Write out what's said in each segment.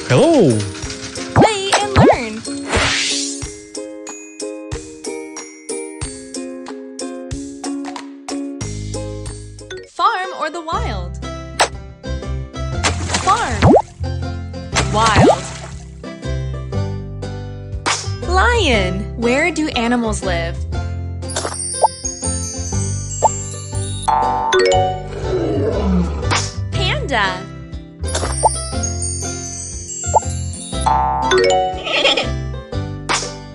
Hello. Play and learn. Farm or the wild? Farm. Wild. Lion. Where do animals live? Panda.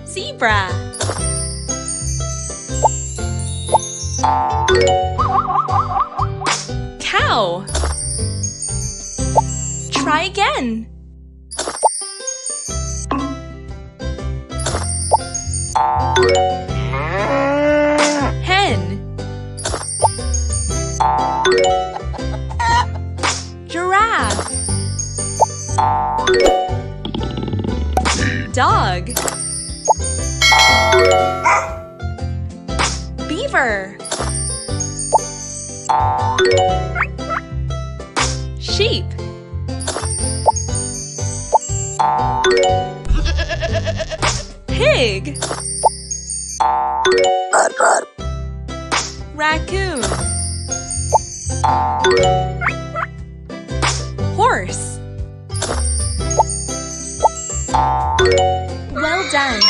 Zebra. Cow. Try again. Hen. Giraffe. Dog. Beaver. Sheep. Pig. Raccoon. Horse. Well done!